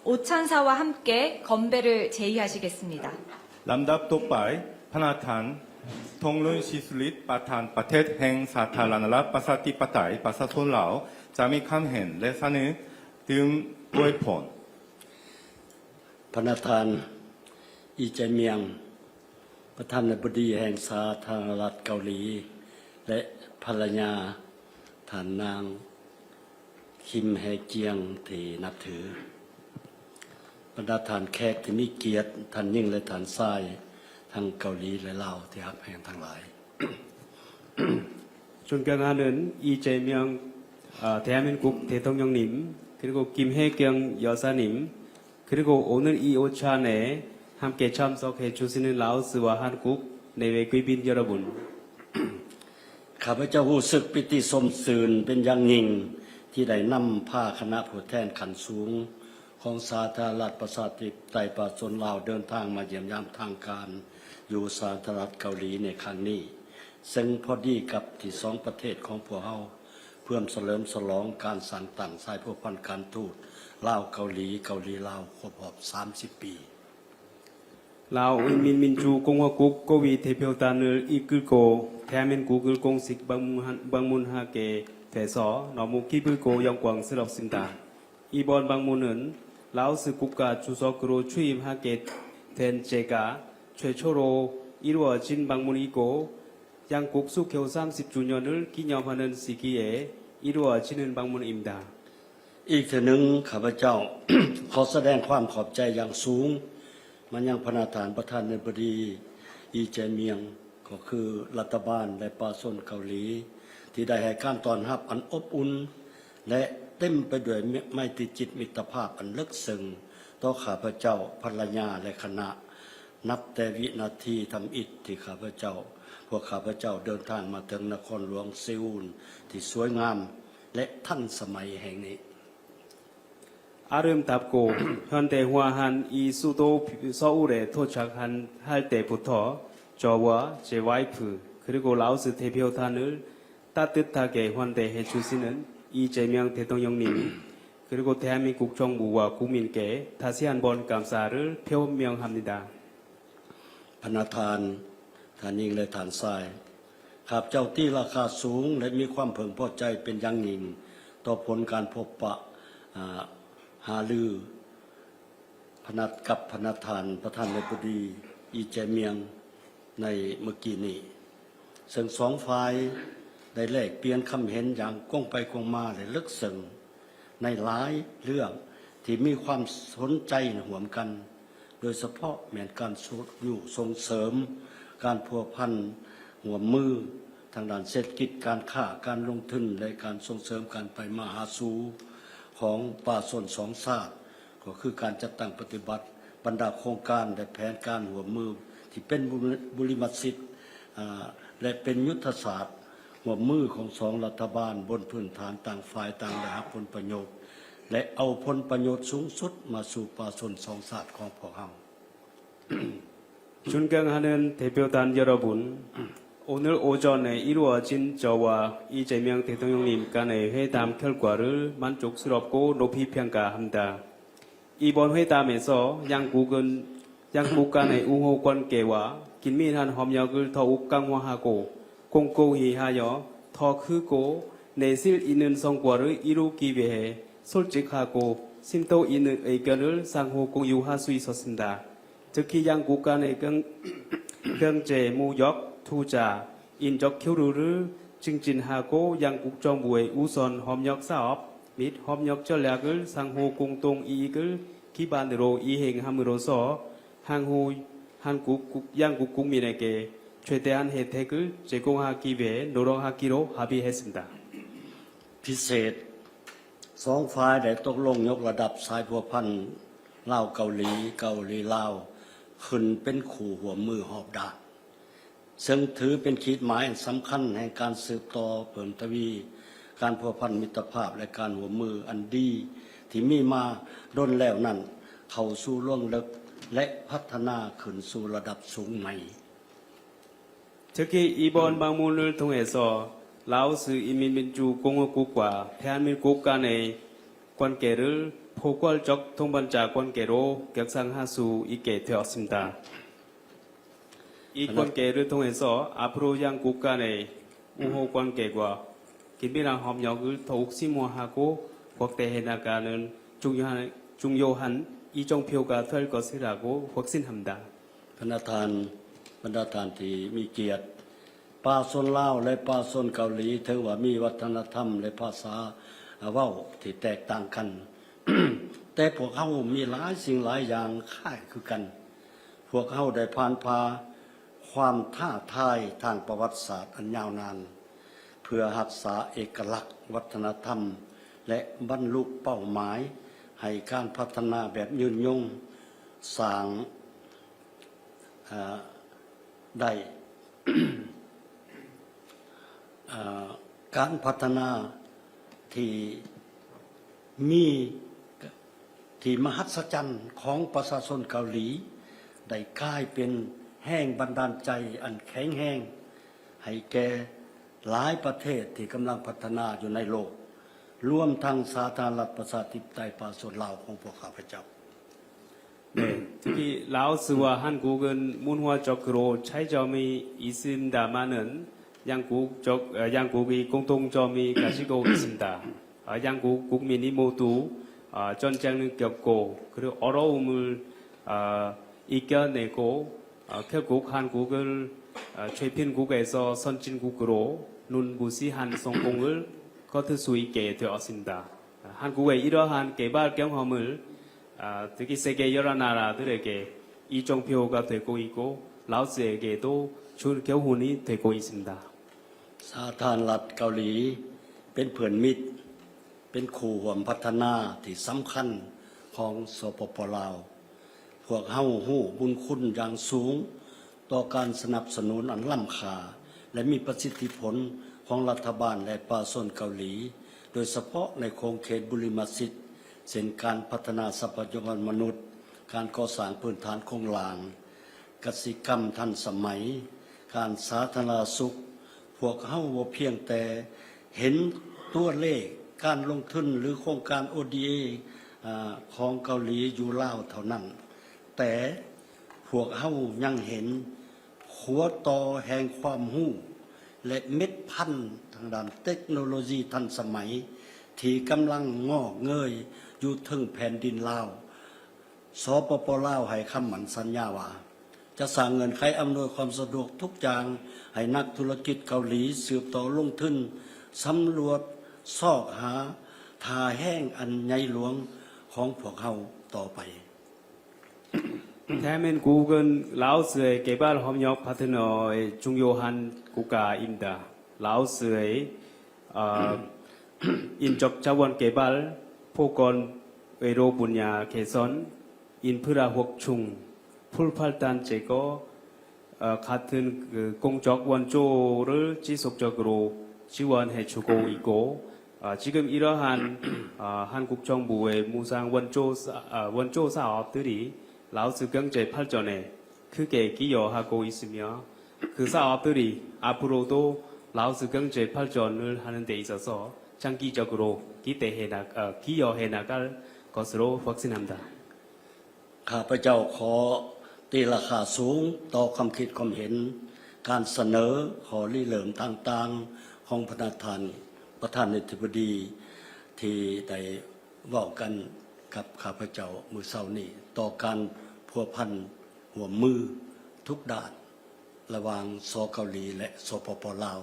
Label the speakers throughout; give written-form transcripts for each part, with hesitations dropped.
Speaker 1: 오찬사와 함께 건배를 제의하시겠습니다.
Speaker 2: 람답 똑바이 파나탄 통룬 시슬릿 파탄 파텟 행 사탈라나라 파사티 파타이 파사손라오 자미 캄헨 레사느 등 오에폰
Speaker 3: พระธานอีเจเมียงประธานาธิบดีแห่งสาธารณรัฐเกาหลีและภรรยาท่านนางคิมแฮเจียงที่นับถือบรรดาท่านแขกที่มีเกียรติท่านยิ่งและท่านทรายทั้งเกาหลีและลาวที่ฮักแพงทั้งหลาย
Speaker 4: 존경하는 이재명 대한민국 대통령님 그리고 김혜경 여사님 그리고 오늘 이 오찬에 함께 참석해 주시는 라오스와 한국 내외 귀빈 여러분
Speaker 3: ข้าพเจ้ารู้สึกปิติสมสื่นเป็นอย่างยิ่งที่ได้นำพาคณะผู้แทนขั้นสูงของสาธารณรัฐประชาธิปไตยประชาชนลาวเดินทางมาเยี่ยมยามทางการอยู่สาธารณรัฐเกาหลีในครั้งนี้ซึ่งพอดีกับที่สองประเทศของพวกเราเพื่อเฉลิมฉลองการสร้างตั้งสายพันธ์การทูตลาวเกาหลีเกาหลีลาวครบรอบ30 ปี
Speaker 4: 라오인민민주공화국 고위 대표단을 이끌고 대한민국을 공식 방문하게 돼서 너무 기쁘고 영광스럽습니다. 이번 방문은 라오스 국가 주석으로 취임하게 된 제가 최초로 이루어진 방문이고 양국 수교 30주년을 기념하는 시기에 이루어지는 방문입니다.
Speaker 3: อีกเทื่อหนึ่งข้าพเจ้า ขอแสดงความขอบใจอย่างสูงมายังพระประธานาธิบดีอีเจเมียงก็คือรัฐบาลและประชาชนเกาหลีที่ได้ให้การต้อนรับอันอบอุ่นและเต็มไปด้วยไมตรีจิตมิตรภาพอันลึกซึ้งต่อข้าพเจ้าภรรยาและคณะนับแต่วินาทีทำอิฐที่ข้าพเจ้าพวกข้าพเจ้าเดินทางมาถึงนครหลวงเซอูลที่สวยงามและทันสมัยแห่งนี้
Speaker 4: 아름답고 현대화한 이 수도 서울에 도착한 할 때부터 저와 제 와이프 그리고 라오스 대표단을 따뜻하게 환대해 주시는 이재명 대통령님 그리고 대한민국 정부와 국민께 다시 한번 감사를 표명합니다.
Speaker 3: พระธานท่านยิ่งและท่านทรายข้าพเจ้าที่ราคาสูงและมีความพึงพอใจเป็นอย่างยิ่งต่อผลการพบปะหารือกับพระประธานาธิบดีอีเจเมียงในเมื่อกี้นี้ซึ่งสองฝ่ายได้แลกเปลี่ยนคำเห็นอย่างกว้างไปกว้างมาและลึกซึ้งในหลายเรื่องที่มีความสนใจร่วมกันโดยเฉพาะแม้นการส่งเสริมการพัวพันร่วมมือทางด้านเศรษฐกิจการค้าการลงทุนและการส่งเสริมการไปมาหาสู่ของป่าชนสองชาติก็คือการจัดตั้งปฏิบัติบรรดาโครงการและแผนการร่วมมือที่เป็นบุริมัสิทธิ์และเป็นยุทธศาสตร์ร่วมมือของสองรัฐบาลบนพื้นฐานต่างฝ่ายต่างได้รับผลประโยชน์และเอาผลประโยชน์สูงสุดมาสู่ป่าชนสองชาติของพวกเรา
Speaker 4: 존경하는 대표단 여러분 오늘 오전에 이루어진 저와 이재명 대통령님 간의 회담 결과를 만족스럽고 높이 평가합니다. 이번 회담에서 양국 간의 우호 관계와 긴밀한 협력을 더욱 강화하고 공고히 하여 더 크고 내실 있는 성과를 이루기 위해 솔직하고 심도 있는 의견을 상호 공유할 수 있었습니다. 특히 양국 간의 경제, 무역, 투자, 인적 교류를 증진하고 양국 정부의 우선 협력 사업 및 협력 전략을 상호 공동 이익을 기반으로 이행함으로써 향후 양국 국민에게 최대한 혜택을 제공하기 위해 노력하기로 합의했습니다.
Speaker 3: พิเศษสองฝ่ายได้ตกลงยกระดับสายพัวพันธ์ลาวเกาหลีลาวขึ้นเป็นคู่หัวมือหอบดาบซึ่งถือเป็นขีดหมายสำคัญแห่งการสืบต่อเพิ่มทวีการพัวพันมิตรภาพและการหัวมืออันดีที่มีมาดนแล้วนั้นเข้าสู่ล่วงลึกและพัฒนาขึ้นสู่ระดับสูงใหม่
Speaker 4: 특히 이번 방문을 통해서 라오스 인민민주공화국과 대한민국 간의 관계를 포괄적 동반자 관계로 격상할 수 있게 되었습니다. 이 관계를 통해서 앞으로 양국 간의 우호 관계와 긴밀한 협력을 더욱 심화하고 확대해 나가는 중요한 이정표가 될 것이라고 확신합니다.
Speaker 3: คณะทานบรรดาทานที่มีเกียรติป่าชนลาวและป่าชนเกาหลีถือว่ามีวัฒนธรรมและภาษาเว้าที่แตกต่างกัน แต่พวกเขามีหลายสิ่งหลายอย่างคล้ายคือกัน พวกเขาได้ผ่านพาความท้าทายทางประวัติศาสตร์อันยาวนานเพื่อรักษาเอกลักษณ์วัฒนธรรมและบรรลุเป้าหมายให้การพัฒนาแบบยืนยงสร้างได้ การพัฒนาที่มีที่มหัศจรรย์ของประชาชนเกาหลีได้กลายเป็นแห่งบันดาลใจอันแข็งแรงให้แก่หลายประเทศที่กำลังพัฒนาอยู่ในโลกรวมทั้งสาธารณรัฐประชาธิปไตยประชาชนลาวของพวกข้าพเจ้า
Speaker 4: 네, 특히 라오스와 한국은 문화적으로 차이점이 있습니다만은 양국의 공통점이 가지고 있습니다. 양국 국민이 모두 전쟁을 겪고 그리고 어려움을 이겨내고 결국 한국을 최빈국에서 선진국으로 눈부시한 성공을 거둘 수 있게 되었습니다. 한국의 이러한 개발 경험을 특히 세계 여러 나라들에게 이정표가 되고 있고 라오스에게도 좋은 교훈이 되고 있습니다.
Speaker 3: สาธารณรัฐเกาหลีเป็นเพื่อนมิตรเป็นคู่ร่วมพัฒนาที่สำคัญของสปป.ลาวพวกเฮาฮู้บุญคุณอย่างสูงต่อการสนับสนุนอันล้ำค่าและมีประสิทธิผลของรัฐบาลและประชาชนเกาหลีโดยเฉพาะในโครงเขตบุริมสิทธิ์เช่นการพัฒนาทรัพยากรมนุษย์การก่อสร้างพื้นฐานโครงหลางกสิกรรมทันสมัยการสาธารณสุขพวกเฮาบ่เพียงแต่เห็นตัวเลขการลงทุนหรือโครงการ ODA ของเกาหลีอยู่ลาวเท่านั้นแต่พวกเฮายังเห็นหัวต่อแห่งความรู้และเม็ดพันธุ์ทางด้านเทคโนโลยีทันสมัยที่กำลังงอกเงยอยู่ถึงแผ่นดินลาวสปป.ลาวให้คำมั่นสัญญาว่าจะสร้างเงินไขอำนวยความสะดวกทุกอย่างให้นักธุรกิจเกาหลีสืบต่อลงทุนสำรวจซอกหาทาแห้งอันใหญ่หลวงของพวกเฮาต่อไป
Speaker 4: 대한민국은 라오스의 개발 협력 파트너의 중요한 국가입니다. 라오스의 인적 자원 개발, 보건, 의료 분야 개선, 인프라 확충, 풀팔단 제거 같은 공적 원조를 지속적으로 지원해주고 있고 지금 이러한 한국 정부의 무상 원조 사업들이 라오스 경제 발전에 크게 기여하고 있으며 그 사업들이 앞으로도 라오스 경제 발전을 하는 데 있어서 장기적으로 기여해 나갈 것으로 확신합니다.
Speaker 3: ข้าพเจ้าขอตีราคาสูงต่อความคิดความเห็นการเสนอขอริเริ่มต่างๆของประธานาธิบดีที่ได้เว้ากันกับข้าพเจ้ามื้อเช้านี้ต่อการพัวพันร่วมมือทุกด้านระหว่างสเกาหลีและสปป.ลาว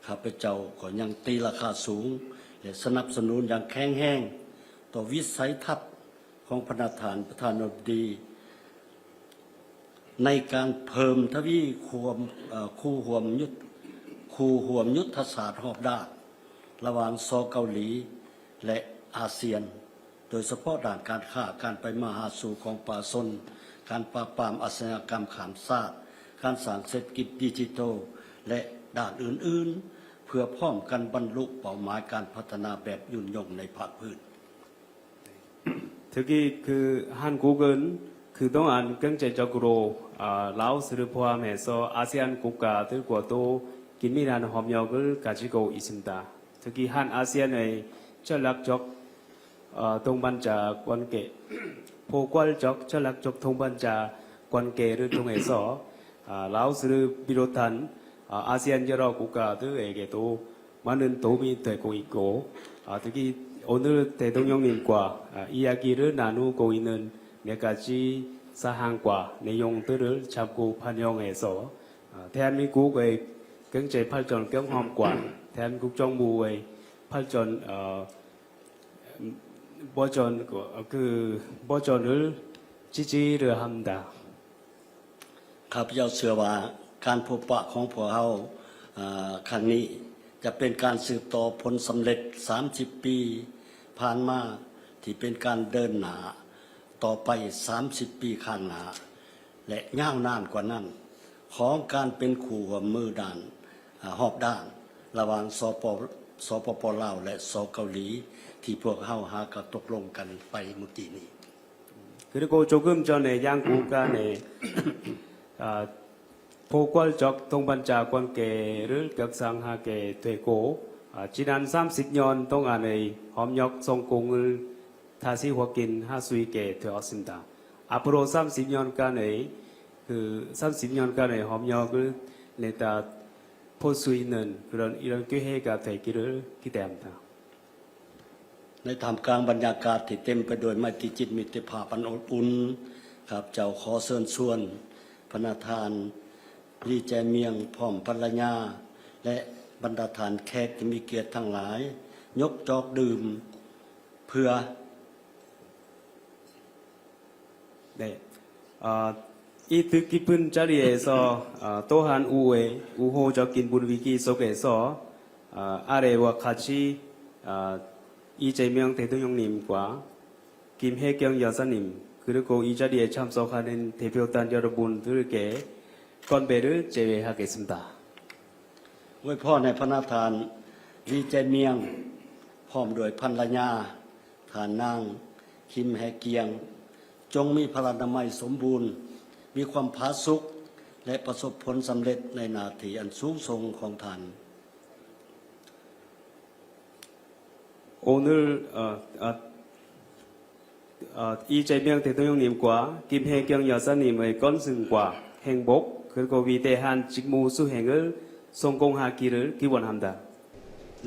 Speaker 3: ข้าพเจ้าก็ยังตีราคาสูงและสนับสนุนอย่างแข็งแรงต่อวิสัยทัศน์ของประธานาธิบดีในการเพิ่มทวีคู่ห่วมยุทธศาสตร์รอบด้านระหว่างสเกาหลีและอาเซียนโดยเฉพาะด้านการค้าการไปมาหาสู่ของประชาชนการปราบปรามอาชญากรรมข้ามชาติการสร้างเศรษฐกิจดิจิทัลและด้านอื่นๆเพื่อพร้อมกันบรรลุเป้าหมายการพัฒนาแบบยุ่งยงในภาคพื้น
Speaker 4: 특히 한국은 그동안 경제적으로 라오스를 포함해서 아세안 국가들과도 긴밀한 협력을 가지고 있습니다. 특히 한 아세안의 전략적 동반자 관계, 포괄적 전략적 동반자 관계를 통해서 라오스를 비롯한 아시안 여러 국가들에게도 많은 도움이 되고 있고 특히 오늘 대통령님과 이야기를 나누고 있는 몇 가지 사항과 내용들을 자꾸 반영해서 대한민국의 경제 발전 경험과 대한민국 정부의 발전 버전을 지지를 합니다.
Speaker 3: ข้าพเจ้าเชื่อว่าการพบปะของพวกเราครั้งนี้จะเป็นการสืบต่อผลสำเร็จ30 ปีผ่านมาที่เป็นการเดินหน้าต่อไป30 ปีข้างหน้าและยาวนานกว่านั้นของการเป็นคู่ร่วมมือด้านหอบด้านระหว่างสปป.ลาวและสเกาหลีที่พวกเราหาก็ตกลงกันไปเมื่อกี้นี้
Speaker 4: 그리고 조금 전에 양국 간의 포괄적 동반자 관계를 격상하게 되고 지난 30년 동안의 협력 성공을 다시 확인할 수 있게 되었습니다. 앞으로 30년간의 협력을 내다 볼 수 있는 이런 기회가 되기를 기대합니다.
Speaker 3: ในท่ามกลางบรรยากาศที่เต็มไปด้วยไมตรีจิตมิตรภาพอันอบอุ่นครับเจ้าขอเชิญชวนพระประธานลีแจเมียงพร้อมภรรยาและบรรดาทานแขกที่มีเกียรติทั้งหลายยกจอกดื่มเพื่อ
Speaker 4: 네. 이 뜻깊은 자리에서 또한 우호적인 분위기 속에서 아래와 같이 이재명 대통령님과 김혜경 여사님 그리고 이 자리에 참석하는 대표단 여러분들께 건배를 제외하겠습니다.
Speaker 3: อวยพรให้พระประธานลีแจเมียงพร้อมด้วยภรรยาทานนางคิมแฮเกียงจงมีพลานามัยสมบูรณ์มีความผาสุกและประสบผลสำเร็จในหน้าที่อันสูงส่งของท่าน
Speaker 4: 오늘 이재명 대통령님과 김혜경 여사님의 건승과 행복 그리고 위대한 직무 수행을 성공하기를 기원합니다.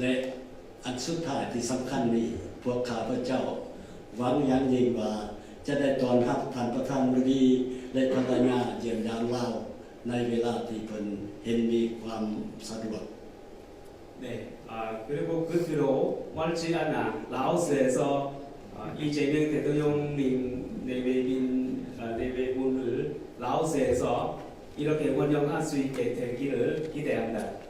Speaker 3: และอันสุดท้ายที่สำคัญนี้พวกข้าพเจ้าหวังอย่างยิ่งว่าจะได้ต้อนรับท่านประธานบดีและภรรยาเยี่ยมยามเราในเวลาที่เพิ่นเห็นมีความสะดวก
Speaker 4: 네, 그리고 끝으로 멀지 않아 라오스에서 이재명 대통령님 내외분을 라오스에서 이렇게 원영할 수 있게 되기를 기대합니다.